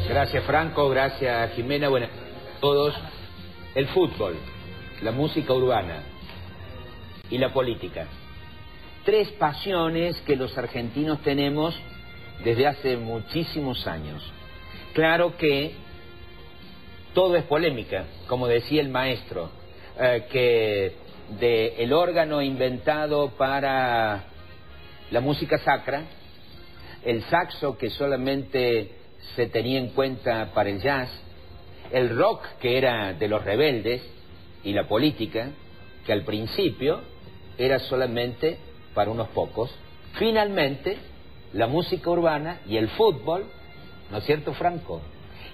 Gracias, Franco, gracias, Jimena, buenas a todos. El fútbol, la música urbana y la política. Tres pasiones que los argentinos tenemos desde hace muchísimos años. Claro que todo es polémica, como decía el maestro, que del órgano inventado para la música sacra, el saxo que solamente se tenía en cuenta para el jazz, el rock que era de los rebeldes y la política que al principio era solamente para unos pocos. Finalmente la música urbana y el fútbol, ¿no es cierto, Franco?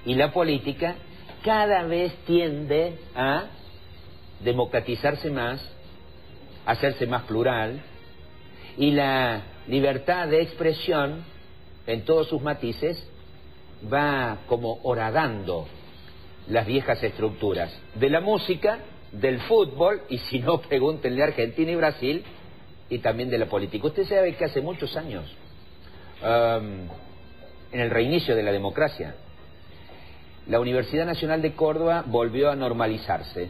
Y la política cada vez tiende a democratizarse más, a hacerse más plural, y la libertad de expresión en todos sus matices va como horadando las viejas estructuras de la música, del fútbol, y si no, pregúntenle a Argentina y Brasil, y también de la política. Usted sabe que hace muchos años, en el reinicio de la democracia, la Universidad Nacional de Córdoba volvió a normalizarse,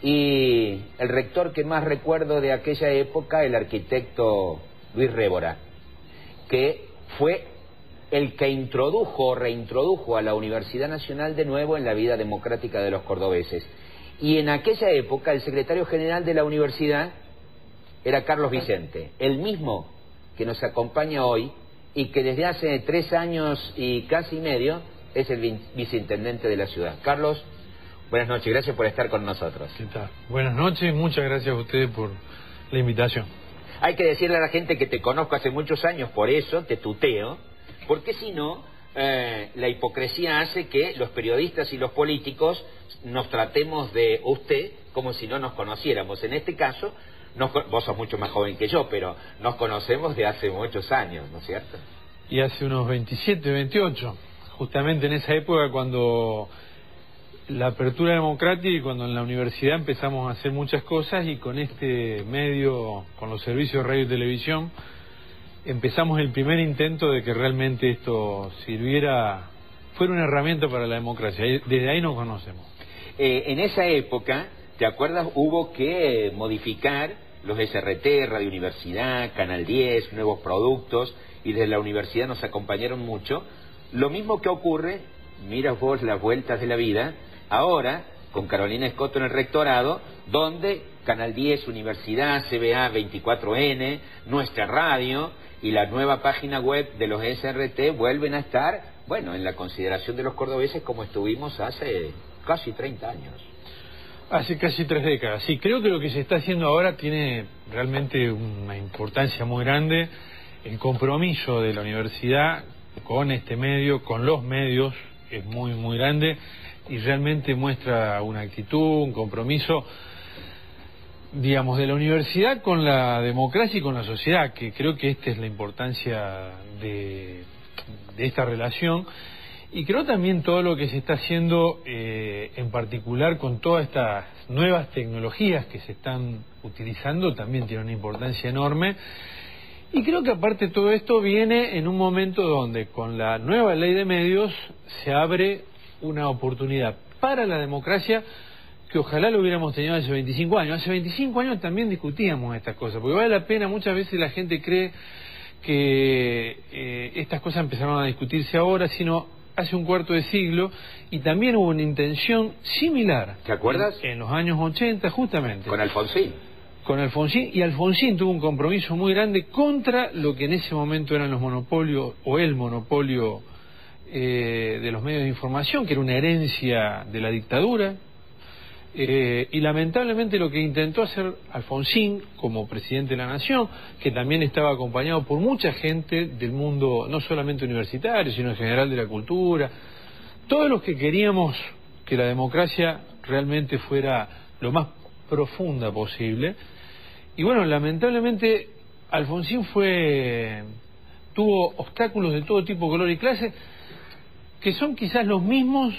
y el rector que más recuerdo de aquella época, el arquitecto Luis Révora, que fue el que introdujo o reintrodujo a la Universidad Nacional de nuevo en la vida democrática de los cordobeses. Y en aquella época el secretario general de la universidad era Carlos Vicente, el mismo que nos acompaña hoy y que desde hace 3 años y casi medio es el viceintendente de la ciudad. Carlos, buenas noches, gracias por estar con nosotros. ¿Qué tal? Buenas noches, muchas gracias a ustedes por la invitación. Hay que decirle a la gente que te conozco hace muchos años, por eso te tuteo, porque si no, la hipocresía hace que los periodistas y los políticos nos tratemos de usted como si no nos conociéramos. En este caso, vos sos mucho más joven que yo, pero nos conocemos de hace muchos años, ¿no es cierto? Y hace unos 27, 28, justamente en esa época cuando la apertura democrática y cuando en la universidad empezamos a hacer muchas cosas, y con este medio, con los servicios de radio y televisión, empezamos el primer intento de que realmente esto fuera una herramienta para la democracia. Desde ahí nos conocemos. En esa época, ¿te acuerdas? Hubo que modificar los SRT, Radio Universidad, Canal 10, nuevos productos, y desde la universidad nos acompañaron mucho. Lo mismo que ocurre, mira vos las vueltas de la vida, ahora con Carolina Escoto en el rectorado, donde Canal 10, Universidad, CBA 24N, nuestra radio y la nueva página web de los SRT vuelven a estar, bueno, en la consideración de los cordobeses como estuvimos hace casi 30 años. Hace casi 3 décadas. Sí, creo que lo que se está haciendo ahora tiene realmente una importancia muy grande. El compromiso de la universidad con este medio, con los medios, es muy, muy grande, y realmente muestra una actitud, un compromiso, digamos, de la universidad con la democracia y con la sociedad, que creo que esta es la importancia de esta relación. Y creo también todo lo que se está haciendo, en particular con todas estas nuevas tecnologías que se están utilizando, también tiene una importancia enorme. Y creo que aparte todo esto viene en un momento donde con la nueva ley de medios se abre una oportunidad para la democracia que ojalá lo hubiéramos tenido hace 25 años. Hace 25 años también discutíamos estas cosas, porque vale la pena, muchas veces la gente cree que estas cosas empezaron a discutirse ahora, sino hace un cuarto de siglo, y también hubo una intención similar. ¿Te acuerdas? En los años 80, justamente. Con Alfonsín. Con Alfonsín, y Alfonsín tuvo un compromiso muy grande contra lo que en ese momento eran los monopolios, o el monopolio de los medios de información, que era una herencia de la dictadura. Y lamentablemente lo que intentó hacer Alfonsín como presidente de la nación, que también estaba acompañado por mucha gente del mundo, no solamente universitario, sino en general de la cultura, todos los que queríamos que la democracia realmente fuera lo más profunda posible. Y bueno, lamentablemente Alfonsín tuvo obstáculos de todo tipo, color y clase, que son quizás los mismos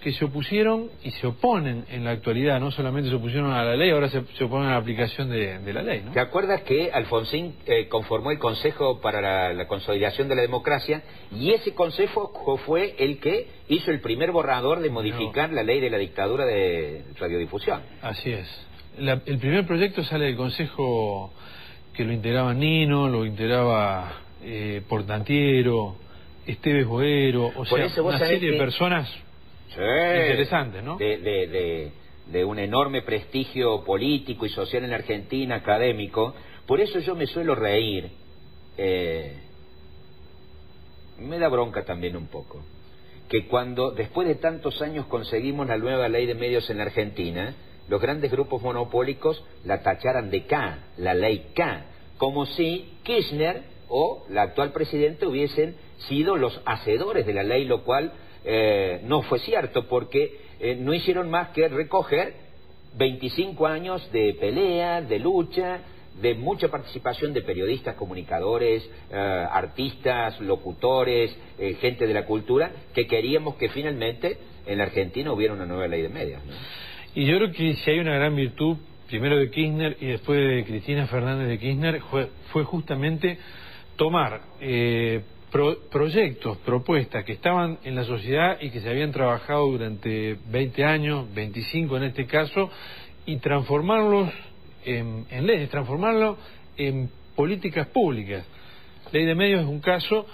que se opusieron y se oponen en la actualidad, no solamente se opusieron a la ley, ahora se oponen a la aplicación de la ley, ¿no? ¿Te acuerdas que Alfonsín conformó el Consejo para la Consolidación de la Democracia y ese consejo fue el que hizo el primer borrador de modificar la ley de la dictadura de radiodifusión? Así es. El primer proyecto sale del Consejo que lo integraba Nino, lo integraba Portantiero, Esteves Boero, o sea, una serie de personas interesantes, ¿no? De un enorme prestigio político y social en la Argentina, académico. Por eso yo me suelo reír. Me da bronca también un poco. Que cuando, después de tantos años, conseguimos la nueva ley de medios en la Argentina, los grandes grupos monopólicos la tacharan de K, la ley K, como si Kirchner o la actual presidenta hubiesen sido los hacedores de la ley, lo cual no fue cierto, porque no hicieron más que recoger 25 años de pelea, de lucha, de mucha participación de periodistas, comunicadores, artistas, locutores, gente de la cultura, que queríamos que finalmente en la Argentina hubiera una nueva ley de medios, ¿no? Y yo creo que si hay una gran virtud, primero de Kirchner y después de Cristina Fernández de Kirchner, fue justamente tomar proyectos, propuestas que estaban en la sociedad y que se habían trabajado durante 20 años, 25 en este caso, y transformarlos en leyes, transformarlos en políticas públicas. Ley de medios es un caso.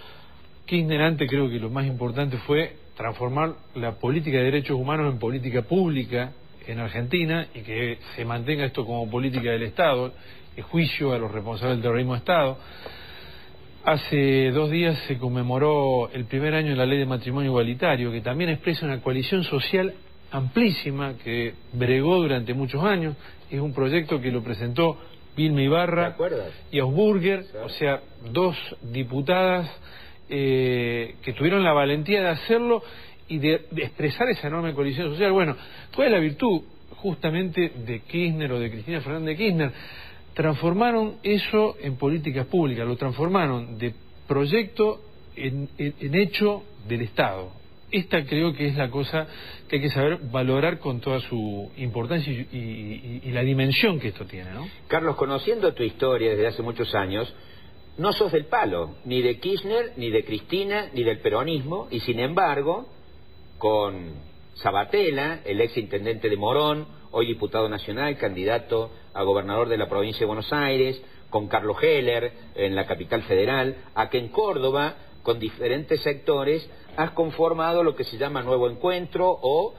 Kirchner antes creo que lo más importante fue transformar la política de derechos humanos en política pública en Argentina y que se mantenga esto como política del Estado, el juicio a los responsables del terrorismo de Estado. Hace 2 días se conmemoró el primer año de la ley de matrimonio igualitario, que también expresa una coalición social amplísima que bregó durante muchos años. Es un proyecto que lo presentó Vilma Ibarra y Ausburger, o sea, 2 diputadas que tuvieron la valentía de hacerlo y de expresar esa enorme coalición social. Bueno, ¿cuál es la virtud justamente de Kirchner o de Cristina Fernández de Kirchner? Transformaron eso en políticas públicas, lo transformaron de proyecto en hecho del Estado. Esta creo que es la cosa que hay que saber valorar con toda su importancia y la dimensión que esto tiene, ¿no? Carlos, conociendo tu historia desde hace muchos años, no sos del palo, ni de Kirchner, ni de Cristina, ni del peronismo, y sin embargo, con Sabatella, el ex intendente de Morón, hoy diputado nacional, candidato a gobernador de la provincia de Buenos Aires, con Carlos Heller en la capital federal, a que en Córdoba, con diferentes sectores, has conformado lo que se llama Nuevo Encuentro o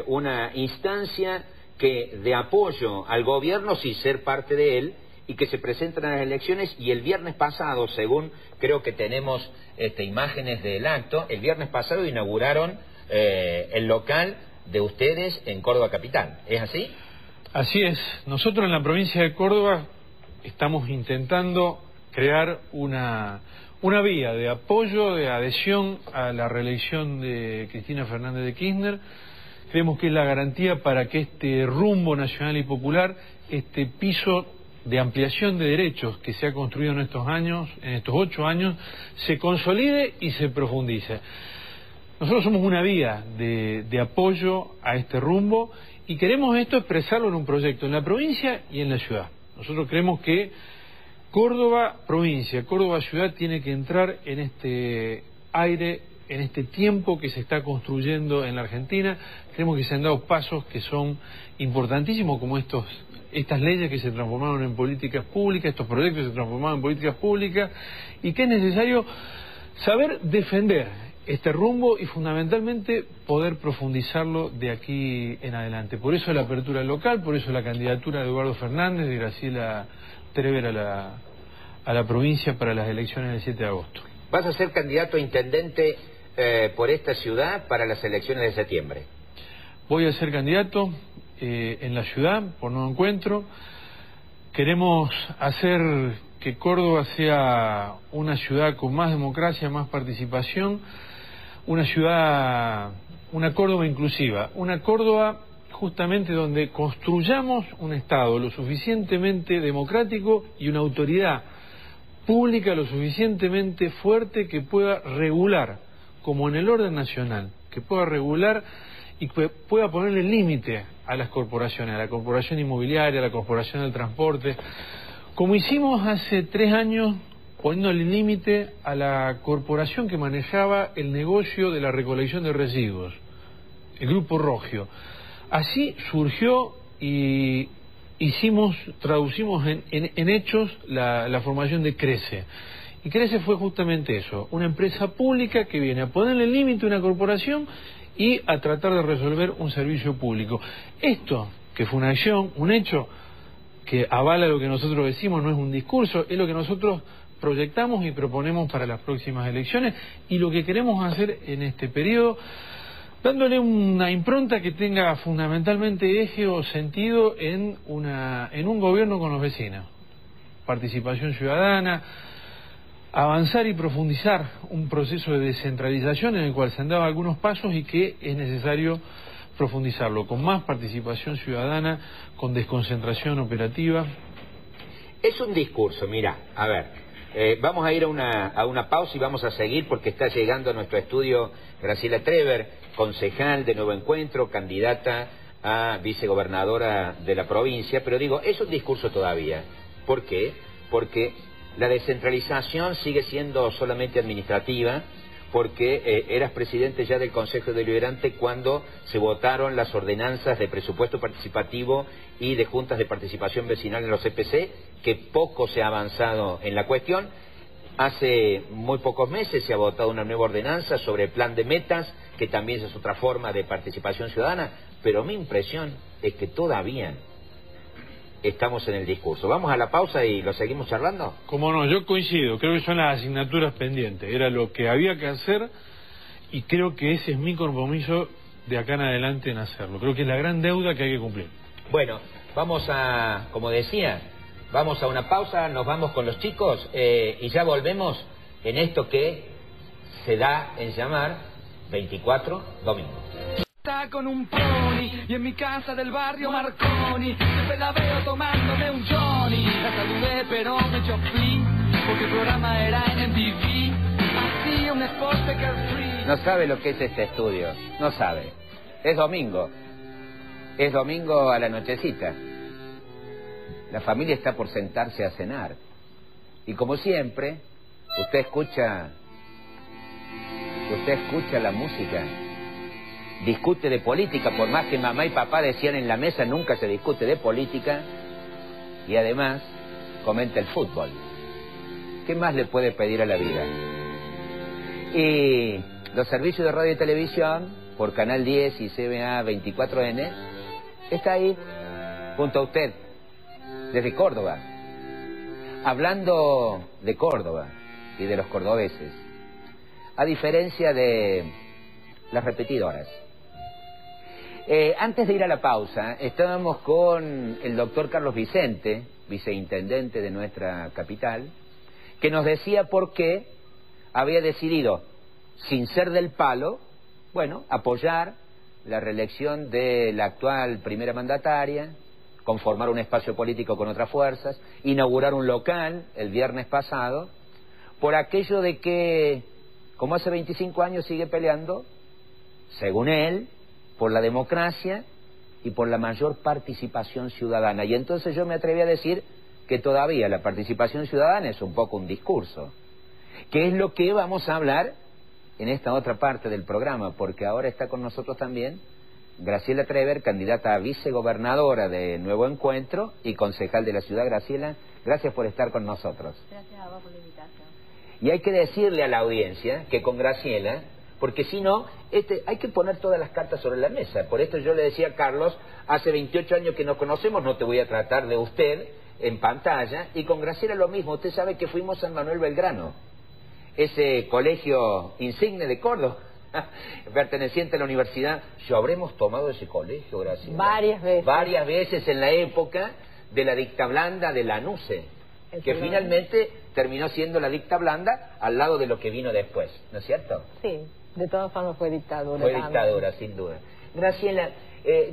una instancia de apoyo al gobierno sin ser parte de él y que se presentan a las elecciones. Y el viernes pasado, según creo que tenemos imágenes del acto, el viernes pasado inauguraron el local de ustedes en Córdoba capital. ¿Es así? Así es. Nosotros en la provincia de Córdoba estamos intentando crear una vía de apoyo, de adhesión a la reelección de Cristina Fernández de Kirchner. Creemos que es la garantía para que este rumbo nacional y popular, este piso de ampliación de derechos que se ha construido en estos años, en estos 8 años, se consolide y se profundice. Nosotros somos una vía de apoyo a este rumbo y queremos esto expresarlo en un proyecto en la provincia y en la ciudad. Nosotros creemos que Córdoba provincia, Córdoba ciudad tiene que entrar en este aire, en este tiempo que se está construyendo en la Argentina. Creemos que se han dado pasos que son importantísimos, como estas leyes que se transformaron en políticas públicas, estos proyectos que se transformaron en políticas públicas, y que es necesario saber defender este rumbo y fundamentalmente poder profundizarlo de aquí en adelante. Por eso la apertura local, por eso la candidatura de Eduardo Fernández, de Graciela Trever a la provincia para las elecciones del 7 de agosto. ¿Vas a ser candidato a intendente por esta ciudad para las elecciones de septiembre? Voy a ser candidato en la ciudad por Nuevo Encuentro. Queremos hacer que Córdoba sea una ciudad con más democracia, más participación, una ciudad, una Córdoba inclusiva, una Córdoba justamente donde construyamos un Estado lo suficientemente democrático y una autoridad pública lo suficientemente fuerte que pueda regular como en el orden nacional, que pueda regular y que pueda ponerle límite a las corporaciones, a la corporación inmobiliaria, a la corporación del transporte, como hicimos hace 3 años, poniéndole límite a la corporación que manejaba el negocio de la recolección de residuos, el Grupo Rogio. Así surgió y traducimos en hechos la formación de Crece. Y Crece fue justamente eso, una empresa pública que viene a ponerle límite a una corporación y a tratar de resolver un servicio público. Esto, que fue una acción, un hecho que avala lo que nosotros decimos, no es un discurso, es lo que nosotros proyectamos y proponemos para las próximas elecciones y lo que queremos hacer en este periodo, dándole una impronta que tenga fundamentalmente eje o sentido en un gobierno con los vecinos. Participación ciudadana, avanzar y profundizar un proceso de descentralización en el cual se han dado algunos pasos y que es necesario profundizarlo, con más participación ciudadana, con desconcentración operativa. Es un discurso, mira, a ver, vamos a ir a una pausa y vamos a seguir porque está llegando a nuestro estudio Graciela Treber, concejal de Nuevo Encuentro, candidata a vicegobernadora de la provincia, pero digo, es un discurso todavía. ¿Por qué? Porque la descentralización sigue siendo solamente administrativa, porque eras presidente ya del Consejo Deliberante cuando se votaron las ordenanzas de presupuesto participativo y de juntas de participación vecinal en los CPC, que poco se ha avanzado en la cuestión. Hace muy pocos meses se ha votado una nueva ordenanza sobre el plan de metas, que también es otra forma de participación ciudadana, pero mi impresión es que todavía estamos en el discurso. Vamos a la pausa y lo seguimos charlando. Como no, yo coincido, creo que son las asignaturas pendientes, era lo que había que hacer y creo que ese es mi compromiso de acá en adelante en hacerlo. Creo que es la gran deuda que hay que cumplir. Bueno, vamos a, como decía, vamos a una pausa, nos vamos con los chicos y ya volvemos en esto que se da en llamar 24 Domingo. Con un pony y en mi casa del barrio Marconi siempre la veo tomándome un Johnny. La saludé pero me echó flea porque el programa era en MTV. Hacía un sport carefree. No sabe lo que es este estudio, no sabe. Es domingo a la nochecita. La familia está por sentarse a cenar y como siempre usted escucha la música. Discute de política, por más que mamá y papá decían en la mesa, nunca se discute de política. Y además, comenta el fútbol. ¿Qué más le puede pedir a la vida? Y los servicios de radio y televisión, por Canal 10 y CBA 24N, está ahí, junto a usted, desde Córdoba, hablando de Córdoba y de los cordobeses, a diferencia de las repetidoras. Antes de ir a la pausa, estábamos con el doctor Carlos Vicente, viceintendente de nuestra capital, que nos decía por qué había decidido, sin ser del palo, bueno, apoyar la reelección de la actual primera mandataria, conformar un espacio político con otras fuerzas, inaugurar un local el viernes pasado, por aquello de que, como hace 25 años sigue peleando, según él, por la democracia y por la mayor participación ciudadana. Y entonces yo me atreví a decir que todavía la participación ciudadana es un poco un discurso, que es lo que vamos a hablar en esta otra parte del programa, porque ahora está con nosotros también Graciela Treber, candidata a vicegobernadora de Nuevo Encuentro y concejal de la ciudad. Graciela, gracias por estar con nosotros. Gracias a vos por la invitación. Y hay que decirle a la audiencia que con Graciela, porque si no, hay que poner todas las cartas sobre la mesa. Por esto yo le decía a Carlos, hace 28 años que nos conocemos, no te voy a tratar de usted en pantalla, y con Graciela lo mismo. Usted sabe que fuimos a San Manuel Belgrano, ese colegio insigne de Córdoba, perteneciente a la universidad. Yo habremos tomado ese colegio, Graciela. Varias veces. Varias veces en la época de la dicta blanda de Lanuse, que finalmente terminó siendo la dicta blanda al lado de lo que vino después, ¿no es cierto? Sí, de todas formas fue dictadura. Fue dictadura, sin duda. Graciela,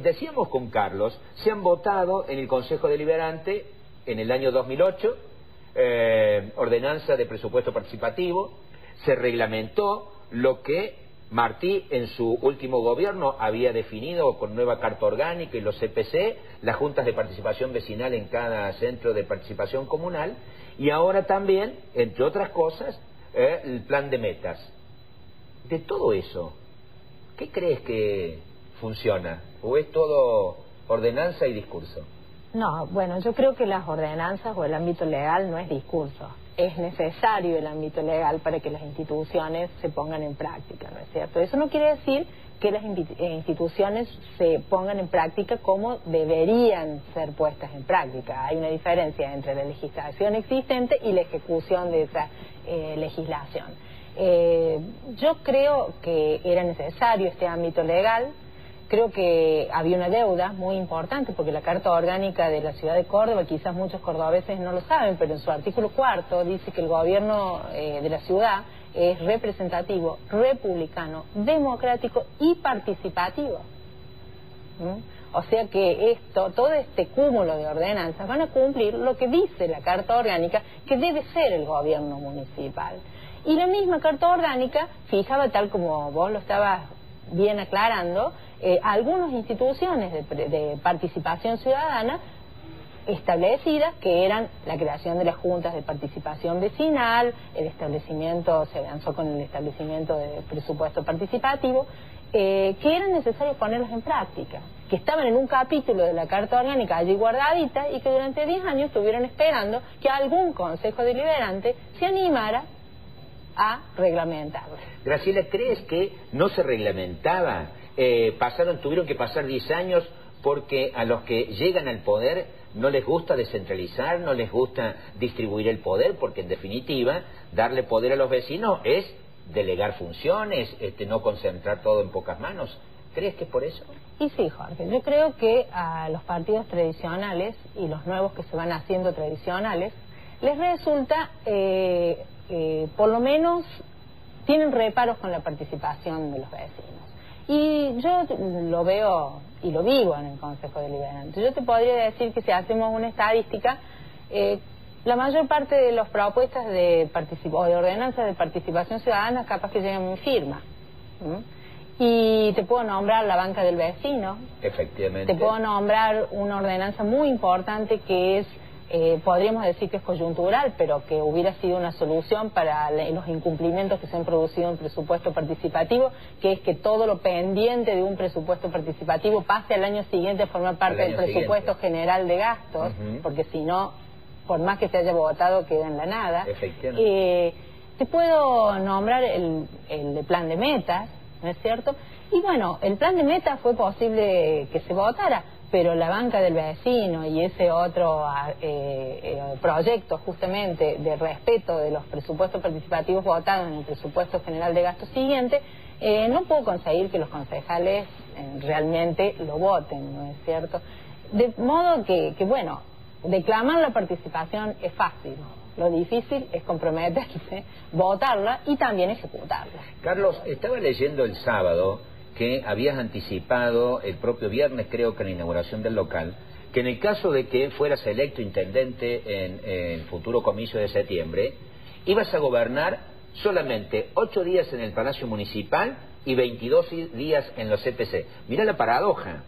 decíamos con Carlos, se han votado en el Consejo Deliberante en el año 2008, ordenanza de presupuesto participativo, se reglamentó lo que Martí en su último gobierno había definido con nueva carta orgánica y los CPC, las juntas de participación vecinal en cada centro de participación comunal, y ahora también, entre otras cosas, el plan de metas. De todo eso, ¿qué crees que funciona? ¿O es todo ordenanza y discurso? No, bueno, yo creo que las ordenanzas o el ámbito legal no es discurso. Es necesario el ámbito legal para que las instituciones se pongan en práctica, ¿no es cierto? Eso no quiere decir que las instituciones se pongan en práctica como deberían ser puestas en práctica. Hay una diferencia entre la legislación existente y la ejecución de esa legislación. Yo creo que era necesario este ámbito legal. Creo que había una deuda muy importante porque la Carta Orgánica de la Ciudad de Córdoba, quizás muchos cordobeses no lo saben, pero en su artículo 4 dice que el gobierno de la ciudad es representativo, republicano, democrático y participativo. O sea que todo este cúmulo de ordenanzas van a cumplir lo que dice la Carta Orgánica que debe ser el gobierno municipal. Y la misma Carta Orgánica fijaba, tal como vos lo estabas bien aclarando, algunas instituciones de participación ciudadana establecidas, que eran la creación de las juntas de participación vecinal, el establecimiento, se avanzó con el establecimiento de presupuesto participativo, que eran necesarios ponerlos en práctica, que estaban en un capítulo de la Carta Orgánica allí guardadita y que durante 10 años estuvieron esperando que algún consejo deliberante se animara a reglamentarlo. Graciela, ¿crees que no se reglamentaba? Tuvieron que pasar 10 años porque a los que llegan al poder no les gusta descentralizar, no les gusta distribuir el poder, porque en definitiva darle poder a los vecinos es delegar funciones, no concentrar todo en pocas manos. ¿Crees que es por eso? Y sí, Jorge, yo creo que a los partidos tradicionales y los nuevos que se van haciendo tradicionales les resulta, por lo menos, tienen reparos con la participación de los vecinos. Y yo lo veo y lo vivo en el Consejo Deliberante. Yo te podría decir que si hacemos una estadística, la mayor parte de las propuestas de ordenanzas de participación ciudadana capaz que llegan a mi firma. Y te puedo nombrar la banca del vecino. Efectivamente. Te puedo nombrar una ordenanza muy importante que es, podríamos decir que es coyuntural, pero que hubiera sido una solución para los incumplimientos que se han producido en el presupuesto participativo, que es que todo lo pendiente de un presupuesto participativo pase al año siguiente a formar parte del presupuesto general de gastos, porque si no, por más que se haya votado, queda en la nada. Te puedo nombrar el plan de metas, ¿no es cierto? Y bueno, el plan de metas fue posible que se votara, pero la banca del vecino y ese otro proyecto justamente de respeto de los presupuestos participativos votados en el presupuesto general de gasto siguiente, no puedo conseguir que los concejales realmente lo voten, ¿no es cierto? De modo que bueno, declamar la participación es fácil. Lo difícil es comprometerse, votarla y también ejecutarla. Carlos, estaba leyendo el sábado que habías anticipado el propio viernes, creo que en la inauguración del local, que en el caso de que fueras electo intendente en el futuro comicio de septiembre, ibas a gobernar solamente 8 días en el Palacio Municipal y 22 días en los CPC. Mirá la paradoja.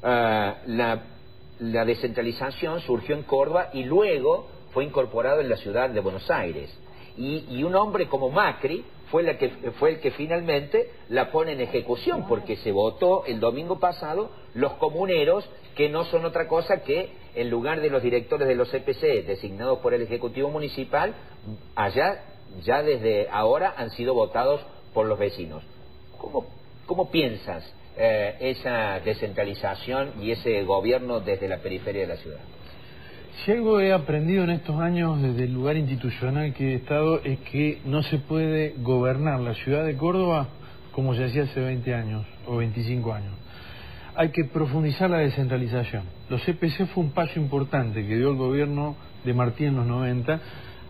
La descentralización surgió en Córdoba y luego fue incorporado en la ciudad de Buenos Aires. Y un hombre como Macri fue el que finalmente la pone en ejecución, porque se votó el domingo pasado los comuneros, que no son otra cosa que, en lugar de los directores de los CPC designados por el Ejecutivo Municipal, allá ya desde ahora han sido votados por los vecinos. ¿Cómo piensas esa descentralización y ese gobierno desde la periferia de la ciudad? Si algo he aprendido en estos años desde el lugar institucional que he estado es que no se puede gobernar la ciudad de Córdoba como se hacía hace 20 años o 25 años. Hay que profundizar la descentralización. Los CPC fue un paso importante que dio el gobierno de Martí en los 90.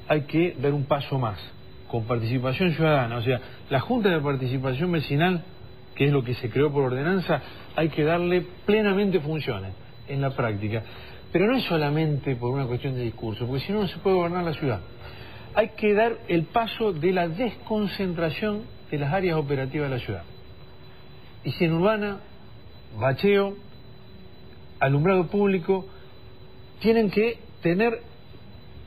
Hay que dar un paso más, con participación ciudadana. O sea, la Junta de Participación Vecinal, que es lo que se creó por ordenanza, hay que darle plenamente funciones en la práctica. Pero no es solamente por una cuestión de discurso, porque si no, no se puede gobernar la ciudad. Hay que dar el paso de la desconcentración de las áreas operativas de la ciudad. Higiene urbana, bacheo, alumbrado público, tienen que tener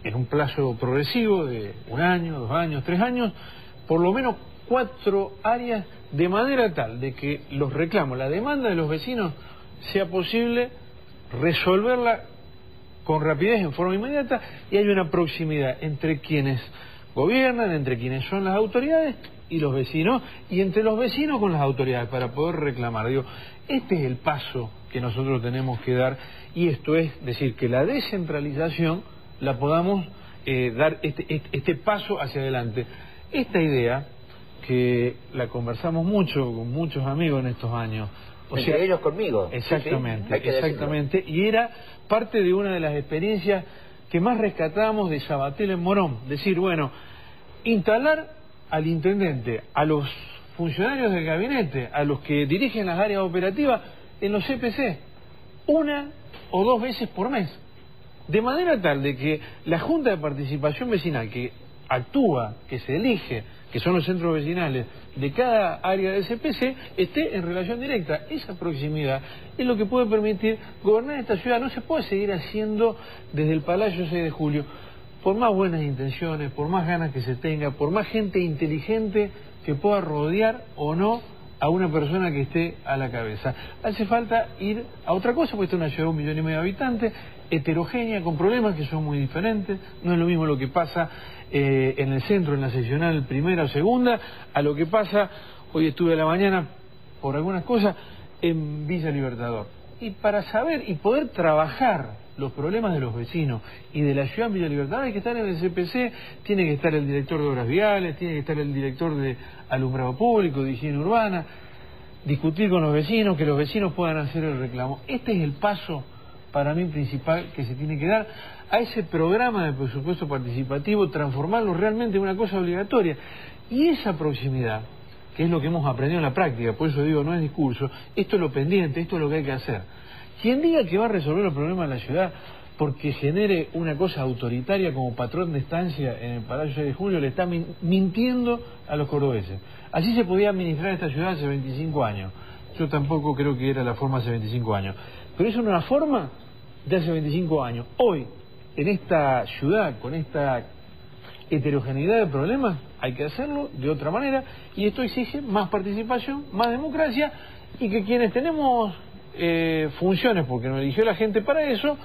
en un plazo progresivo de 1 año, 2 años, 3 años, por lo menos 4 áreas, de manera tal de que los reclamos, la demanda de los vecinos, sea posible resolverla con rapidez, en forma inmediata, y hay una proximidad entre quienes gobiernan, entre quienes son las autoridades y los vecinos, y entre los vecinos con las autoridades, para poder reclamar. Digo, este es el paso que nosotros tenemos que dar, y esto es decir, que la descentralización la podamos dar este paso hacia adelante. Esta idea, que la conversamos mucho con muchos amigos en estos años, o sea, ellos conmigo. Exactamente, sí, exactamente, y era parte de una de las experiencias que más rescatamos de Sabatel en Morón. Decir, bueno, instalar al intendente, a los funcionarios del gabinete, a los que dirigen las áreas operativas en los CPC, 1 o 2 veces por mes, de manera tal de que la Junta de Participación Vecinal que actúa, que se elige, que son los centros vecinales de cada área del CPC, esté en relación directa. Esa proximidad es lo que puede permitir gobernar esta ciudad. No se puede seguir haciendo desde el Palacio 6 de Julio, por más buenas intenciones, por más ganas que se tenga, por más gente inteligente que pueda rodear o no a una persona que esté a la cabeza. Hace falta ir a otra cosa, porque esta es una ciudad de 1,5 millones de habitantes, heterogénea, con problemas que son muy diferentes. No es lo mismo lo que pasa en el centro, en la seccional primera o segunda, a lo que pasa, hoy estuve a la mañana por algunas cosas, en Villa Libertador. Y para saber y poder trabajar los problemas de los vecinos y de la ciudad en Villa Libertador, hay que estar en el CPC, tiene que estar el director de obras viales, tiene que estar el director de alumbrado público, de higiene urbana, discutir con los vecinos, que los vecinos puedan hacer el reclamo. Este es el paso para mí principal que se tiene que dar a ese programa de presupuesto participativo, transformarlo realmente en una cosa obligatoria. Y esa proximidad, que es lo que hemos aprendido en la práctica, por eso digo, no es discurso, esto es lo pendiente, esto es lo que hay que hacer. Quien diga que va a resolver los problemas de la ciudad porque genere una cosa autoritaria como patrón de estancia en el Palacio 6 de Julio, le está mintiendo a los cordobeses. Así se podía administrar esta ciudad hace 25 años. Yo tampoco creo que era la forma hace 25 años. Pero es una forma de hace 25 años. Hoy, en esta ciudad, con esta heterogeneidad de problemas, hay que hacerlo de otra manera, y esto exige más participación, más democracia, y que quienes tenemos funciones, porque nos eligió la gente para eso,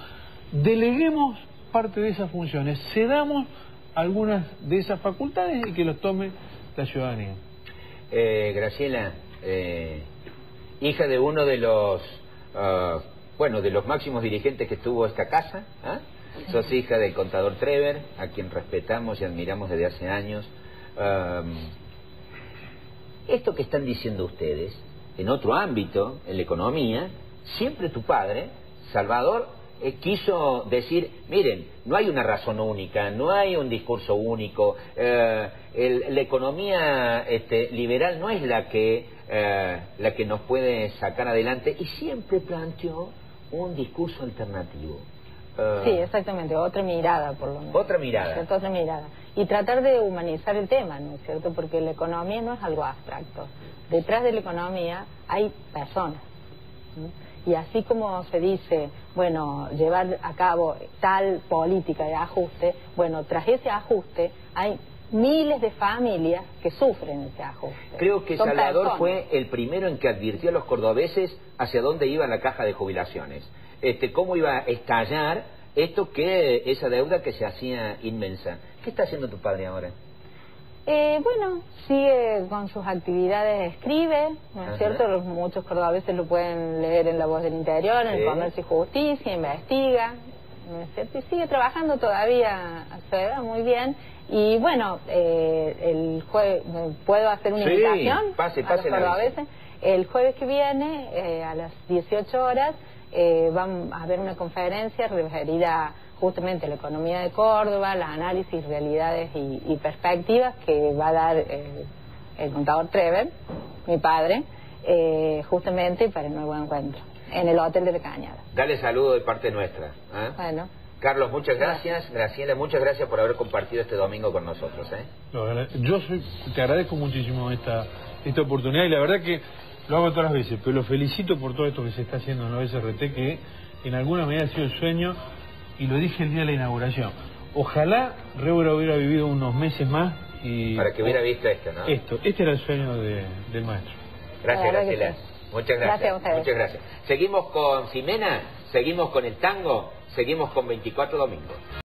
deleguemos parte de esas funciones, cedamos algunas de esas facultades y que los tome la ciudadanía. Graciela, hija de uno de los de los máximos dirigentes que tuvo esta casa, ¿eh? Sos hija del contador Trever, a quien respetamos y admiramos desde hace años. Esto que están diciendo ustedes, en otro ámbito, en la economía, siempre tu padre, Salvador, quiso decir, miren, no hay una razón única, no hay un discurso único, la economía liberal no es la que nos puede sacar adelante, y siempre planteó un discurso alternativo. Sí, exactamente, otra mirada por lo menos. Otra mirada. ¿Cierto? Otra mirada. Y tratar de humanizar el tema, ¿no es cierto? Porque la economía no es algo abstracto. Detrás de la economía hay personas, ¿no? Y así como se dice, bueno, llevar a cabo tal política de ajuste, bueno, tras ese ajuste hay miles de familias que sufren ese ajuste. Creo que Salvador fue el primero en que advirtió a los cordobeses hacia dónde iba la caja de jubilaciones. Cómo iba a estallar esa deuda que se hacía inmensa. ¿Qué está haciendo tu padre ahora? Bueno, sigue con sus actividades, escribe, ¿no es cierto? Muchos cordobeses lo pueden leer en La Voz del Interior, en el Comercio y Justicia, investiga, ¿no es cierto? Y sigue trabajando todavía a su edad muy bien. Y bueno, el jueves, ¿puedo hacer una invitación pase a los cordobeses? El jueves que viene, a las 18 horas, va a haber una conferencia referida justamente a la economía de Córdoba, el análisis, realidades y perspectivas que va a dar el contador Trever, mi padre, justamente para el nuevo encuentro, en el Hotel de la Cañada. Dale saludo de parte nuestra. Bueno, Carlos, muchas gracias. Graciela, muchas gracias por haber compartido este domingo con nosotros. Te agradezco muchísimo esta oportunidad y la verdad que lo hago todas las veces, pero lo felicito por todo esto que se está haciendo en la SRT, que en alguna medida ha sido el sueño, y lo dije el día de la inauguración. Ojalá Révora hubiera vivido unos meses más y... Para que hubiera visto esto, ¿no? Este era el sueño del maestro. Gracias, Graciela. Muchas gracias. Gracias a ustedes. Muchas gracias. Seguimos con Ximena, seguimos con el tango, seguimos con 24 Domingos.